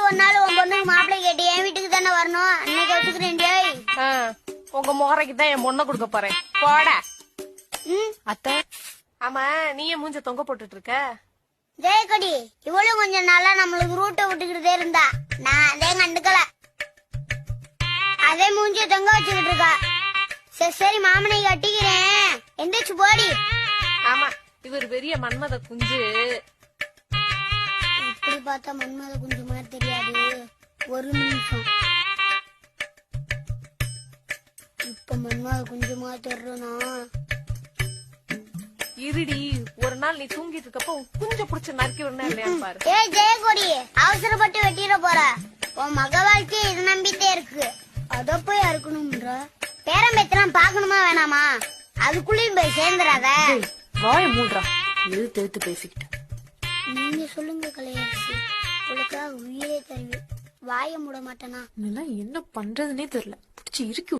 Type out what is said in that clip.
ஒரு நாள் உன் பொண்ணுக்கு மாப்பிள்ளை கேட்டு என் வீட்டுக்கு தானே வரணும், அன்னைக்கு வச்சுக்கிறேன் டேய். உங்க முகரைக்கு தான் என் பொண்ணை கொடுக்க போறேன் போட. அத்தை ஆமா நீயே மூஞ்ச தொங்க போட்டுட்டு இருக்க. ஜெயக்கொடி இவளும் கொஞ்சம் நாளா நம்மளுக்கு ரூட்டை விட்டுக்கிட்டே இருந்தா, நான் அதே கண்டுக்கல, அதே மூஞ்சிய தொங்க வச்சுக்கிட்டு இருக்கா. சரி சரி மாமனை கட்டிக்கிறேன், எந்திரிச்சு போடி. ஆமா இவர் பெரிய மன்மத குஞ்சு. இப்படி பார்த்தா மன்மத குஞ்சு மாதிரி தெரியாது. ஒரு நிமிஷம், இப்ப மன்மத குஞ்சு மாதிரி தெரிறனா? இருடி ஒரு நாள் நீ தூங்கிட்டு இருக்கப்ப உன் குஞ்ச புடிச்சு நறுக்கி விடணும் இல்லையான்னு பாரு. ஏய் ஜெயக்கொடி, அவசரப்பட்டு வெட்டிட போற. உன் மக வாழ்க்கையை இது நம்பிட்டே இருக்கு, அத போய் அறுக்கணும்ன்ற. பேரம்பேத்தெல்லாம் பாக்கணுமா வேணாமா? அதுக்குள்ளயும் போய் சேர்ந்துடாத. வாய மூடுறா, எழுத்து எழுத்து பேசிக்கிட்டு. நீங்க சொல்லுங்க கலையரசி, உங்களுக்காக உயிரே தருவேன், வாய மூட மாட்டேனா? என்ன பண்றதுன்னே தெரியல, புடிச்சு இறுக்கி